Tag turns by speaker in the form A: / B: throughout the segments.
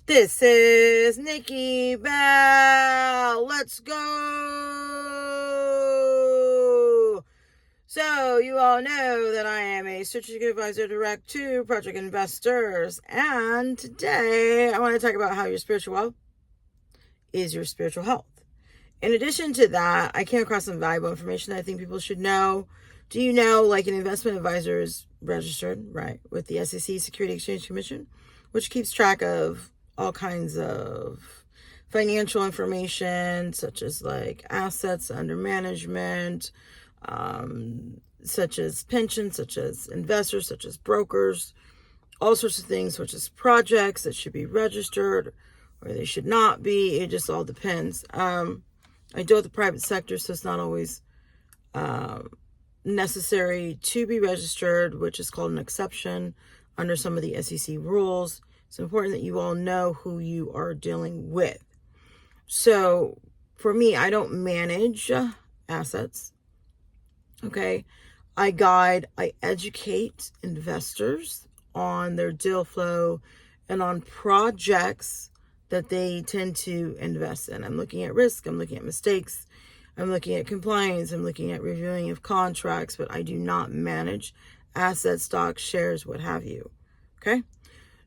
A: This is Nikki Bell. Let's go. So you all know that I am a strategic advisor direct to project investors. And today I want to talk about how your spiritual wealth is your spiritual health. In addition to that, I came across some valuable information that I think people should know. Do you know, like, an investment advisor is registered, right, with the SEC, Security Exchange Commission, which keeps track of all kinds of financial information, such as like assets under management, such as pensions, such as investors, such as brokers, all sorts of things, such as projects that should be registered or they should not be. It just all depends. I deal with the private sector, so it's not always necessary to be registered, which is called an exception under some of the SEC rules. It's important that you all know who you are dealing with. So for me, I don't manage assets. Okay. I guide, I educate investors on their deal flow and on projects that they tend to invest in. I'm looking at risk. I'm looking at mistakes. I'm looking at compliance. I'm looking at reviewing of contracts, but I do not manage assets, stocks, shares, what have you. Okay.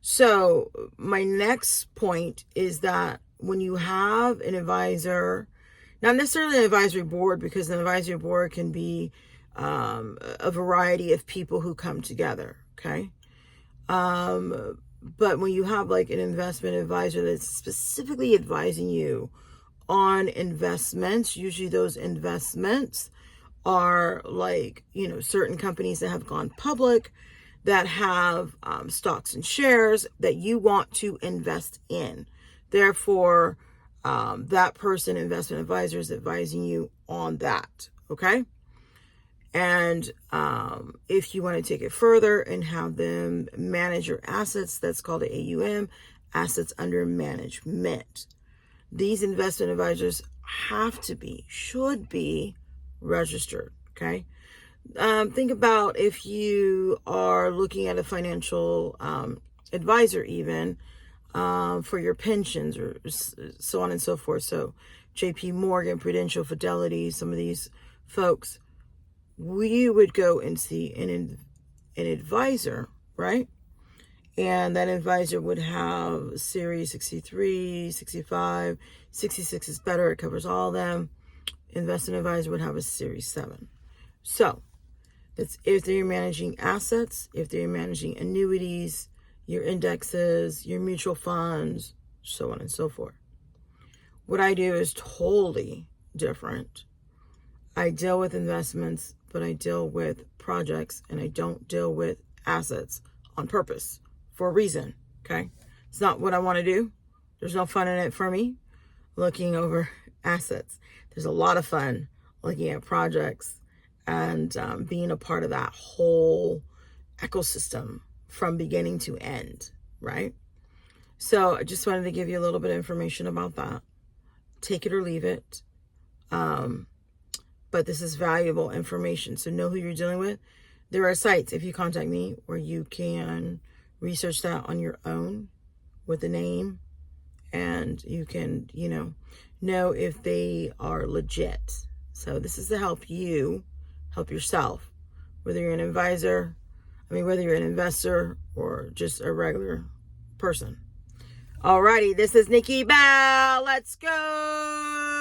A: So my next point is that when you have an advisor, not necessarily an advisory board, because an advisory board can be a variety of people who come together. Okay. But when you have like an investment advisor that's specifically advising you on investments, usually those investments are like, certain companies that have gone public, that have stocks and shares that you want to invest in. Therefore, that person, investment advisor, is advising you on that. Okay. And if you want to take it further and have them manage your assets, that's called an AUM, assets under management. These investment advisors should be registered. Okay. Think about if you are looking at a financial advisor, even for your pensions or so on and so forth. So JP Morgan, Prudential, Fidelity, some of these folks, we would go and see an advisor, right? And that advisor would have Series 63, 65, 66 is better. It covers all of them. Investment advisor would have a Series 7. So that's if they're managing assets, if they're managing annuities, your indexes, your mutual funds, so on and so forth. What I do is totally different. I deal with investments, but I deal with projects, and I don't deal with assets on purpose for a reason. Okay. It's not what I want to do. There's no fun in it for me looking over assets. There's a lot of fun looking at projects and being a part of that whole ecosystem from beginning to end, right? So I just wanted to give you a little bit of information about that. Take it or leave it. But this is valuable information. So know who you're dealing with. There are sites, if you contact me, where you can research that on your own with a name, and you can, know if they are legit. So this is to help you help yourself, whether you're an advisor, whether you're an investor or just a regular person. Alrighty, this is Nikki Bell. Let's go.